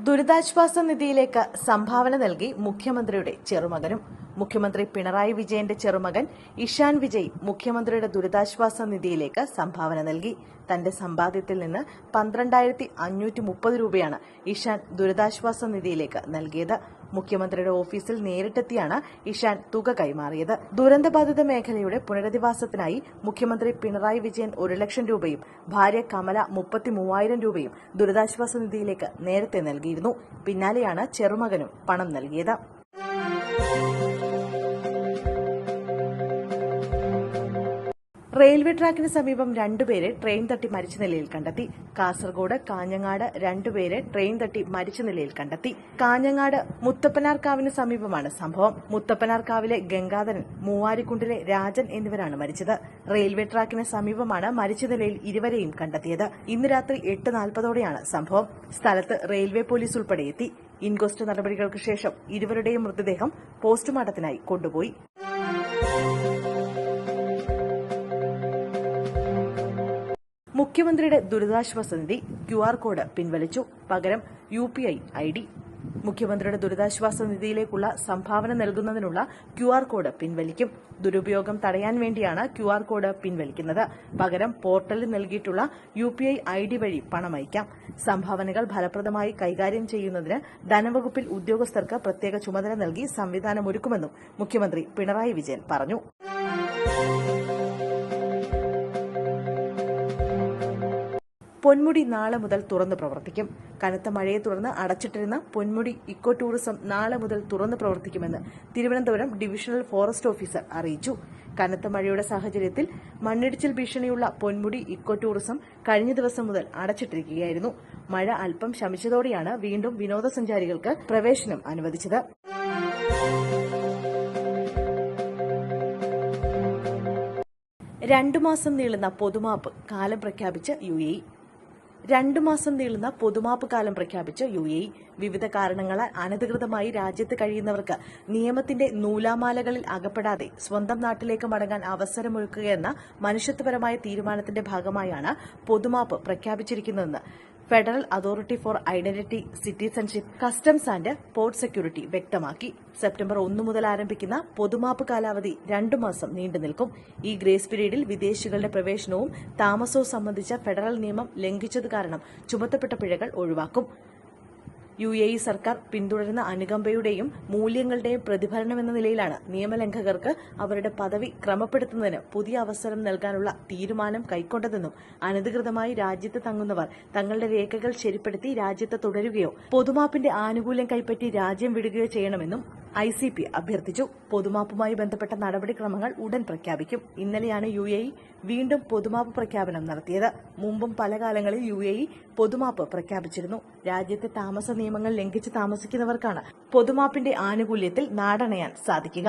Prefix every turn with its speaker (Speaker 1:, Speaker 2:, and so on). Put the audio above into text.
Speaker 1: ദുരിതാശ്വാസ നിധിയിലേക്ക് സംഭാവന നൽകി മുഖ്യമന്ത്രിയുടെ ചെറുമകനും. മുഖ്യമന്ത്രി പിണറായി വിജയന്റെ ചെറുമകൻ ഇഷാൻ വിജയ് മുഖ്യമന്ത്രിയുടെ ദുരിതാശ്വാസ നിധിയിലേക്ക് സംഭാവന നൽകി. തന്റെ സമ്പാദ്യത്തിൽ നിന്ന് 12,530 രൂപയാണ് ഇഷാൻ ദുരിതാശ്വാസ നിധിയിലേക്ക് നൽകിയത്. മുഖ്യമന്ത്രിയുടെ ഓഫീസിൽ നേരിട്ടെത്തിയാണ് ഇഷാൻ തുക കൈമാറിയത്. ദുരന്തബാധിത മേഖലയുടെ പുനരധിവാസത്തിനായി മുഖ്യമന്ത്രി പിണറായി വിജയൻ 1 ലക്ഷം രൂപയും ഭാര്യ കമല 33,000 രൂപയും ദുരിതാശ്വാസ നിധിയിലേക്ക് നേരത്തെ നൽകിയിരുന്നു. പിന്നാലെയാണ് ചെറുമകനും പണം നൽകിയത്. റെയിൽവേ ട്രാക്കിന് സമീപം 2 പേരെ ട്രെയിൻ തട്ടി മരിച്ച നിലയിൽ കണ്ടെത്തി. കാസർഗോഡ് കാഞ്ഞങ്ങാട് 2 പേരെ ട്രെയിൻ തട്ടി മരിച്ച നിലയിൽ കണ്ടെത്തി. കാഞ്ഞങ്ങാട് മുത്തപ്പനാർക്കാവിന് സമീപമാണ് സംഭവം. മുത്തപ്പനാർക്കാവിലെ ഗംഗാധരൻ, മൂവാരിക്കുണ്ടിലെ രാജൻ എന്നിവരാണ് മരിച്ചത്. റെയിൽവേ ട്രാക്കിന് സമീപമാണ് മരിച്ച നിലയിൽ ഇരുവരെയും കണ്ടെത്തിയത്. ഇന്ന് രാത്രി 8:40ഓടെയാണ് സംഭവം. സ്ഥലത്ത് റെയിൽവേ പോലീസ് ഉൾപ്പെടെ എത്തി. ഇൻക്വസ്റ്റ് നടപടികൾക്ക് ശേഷം ഇരുവരുടെയും മൃതദേഹം പോസ്റ്റ്മോർട്ടത്തിനായി കൊണ്ടുപോയി. മുഖ്യമന്ത്രിയുടെ ദുരിതാശ്വാസ നിധി QR കോഡ് പിൻവലിച്ചു. പകരം UPI ID. മുഖ്യമന്ത്രിയുടെ ദുരിതാശ്വാസ നിധിയിലേക്കുള്ള സംഭാവന നൽകുന്നതിനുള്ള QR കോഡ് പിൻവലിക്കും. ദുരുപയോഗം തടയാൻ വേണ്ടിയാണ് QR കോഡ് പിൻവലിക്കുന്നത്. പകരം പോർട്ടലിൽ നൽകിയിട്ടുള്ള UPI ID വഴി പണം അയക്കാം. സംഭാവനകൾ ഫലപ്രദമായി കൈകാര്യം ചെയ്യുന്നതിന് ധനവകുപ്പിൽ ഉദ്യോഗസ്ഥർക്ക് പ്രത്യേക ചുമതല നൽകി സംവിധാനമൊരുക്കുമെന്നും മുഖ്യമന്ത്രി പിണറായി വിജയൻ പറഞ്ഞു. പൊന്മുടി നാളെ മുതൽ തുറന്നു പ്രവർത്തിക്കും. കനത്ത മഴയെ തുടർന്ന് അടച്ചിട്ടിരുന്ന പൊന്മുടി ഇക്കോ ടൂറിസം നാളെ മുതൽ തുറന്നു പ്രവർത്തിക്കുമെന്ന് തിരുവനന്തപുരം ഡിവിഷണൽ ഫോറസ്റ്റ് ഓഫീസർ അറിയിച്ചു. കനത്ത മഴയുടെ സാഹചര്യത്തിൽ മണ്ണിടിച്ചിൽ ഭീഷണിയുള്ള പൊന്മുടി ഇക്കോ ടൂറിസം കഴിഞ്ഞ ദിവസം മുതൽ അടച്ചിട്ടിരിക്കുകയായിരുന്നു. മഴ അല്പം ശമിച്ചതോടെയാണ് വീണ്ടും വിനോദസഞ്ചാരികൾക്ക് പ്രവേശനം അനുവദിച്ചത്. രണ്ടു മാസം നീളുന്ന പൊതുമാപ്പ് കാലം പ്രഖ്യാപിച്ച UAE. 2 മാസം നീളുന്ന പൊതുമാപ്പ് കാലം പ്രഖ്യാപിച്ച UAE. വിവിധ കാരണങ്ങളാൽ അനധികൃതമായി രാജ്യത്ത് കഴിയുന്നവർക്ക് നിയമത്തിന്റെ നൂലാമാലകളിൽ അകപ്പെടാതെ സ്വന്തം നാട്ടിലേക്ക് മടങ്ങാൻ അവസരമൊരുക്കുകയെന്ന മനുഷ്യത്വപരമായ തീരുമാനത്തിന്റെ ഭാഗമായാണ് പൊതുമാപ്പ് പ്രഖ്യാപിച്ചിരിക്കുന്നതെന്ന് federal authority for identity, citizenship, customs and port security വ്യക്തമാക്കി. സെപ്റ്റംബർ 1 മുതൽ ആരംഭിക്കുന്ന പൊതുമാപ്പ് കാലാവധി 2 മാസം നീണ്ടുനിൽക്കും. ഈ ഗ്രേസ് പീരീഡിൽ വിദേശികളുടെ പ്രവേശനവും താമസവും സംബന്ധിച്ച ഫെഡറൽ നിയമം ലംഘിച്ചത് കാരണം ചുമത്തപ്പെട്ട പിഴകൾ ഒഴിവാക്കും. UAE സർക്കാർ പിന്തുടരുന്ന അനുകമ്പയുടെയും മൂല്യങ്ങളുടെയും പ്രതിഫലനമെന്ന നിലയിലാണ് നിയമലംഘകർക്ക് അവരുടെ പദവി ക്രമപ്പെടുത്തുന്നതിന് പുതിയ അവസരം നൽകാനുള്ള തീരുമാനം കൈക്കൊണ്ടതെന്നും അനധികൃതമായി രാജ്യത്ത് തങ്ങുന്നവർ തങ്ങളുടെ രേഖകൾ ശരിപ്പെടുത്തി രാജ്യത്ത് തുടരുകയോ പൊതുമാപ്പിന്റെ ആനുകൂല്യം കൈപ്പറ്റി രാജ്യം വിടുകയോ ചെയ്യണമെന്നും ICP അഭ്യർത്ഥിച്ചു. പൊതുമാപ്പുമായി ബന്ധപ്പെട്ട നടപടിക്രമങ്ങൾ ഉടൻ പ്രഖ്യാപിക്കും. ഇന്നലെയാണ് UAE വീണ്ടും പൊതുമാപ്പ് പ്രഖ്യാപനം നടത്തിയത്. മുമ്പും പല കാലങ്ങളിൽ UAE പൊതുമാപ്പ് പ്രഖ്യാപിച്ചിരുന്നു. രാജ്യത്തെ താമസ നിയമങ്ങൾ ലംഘിച്ച് താമസിക്കുന്നവർക്കാണ് പൊതുമാപ്പിന്റെ ആനുകൂല്യത്തിൽ നാടണയാൻ സാധിക്കുക.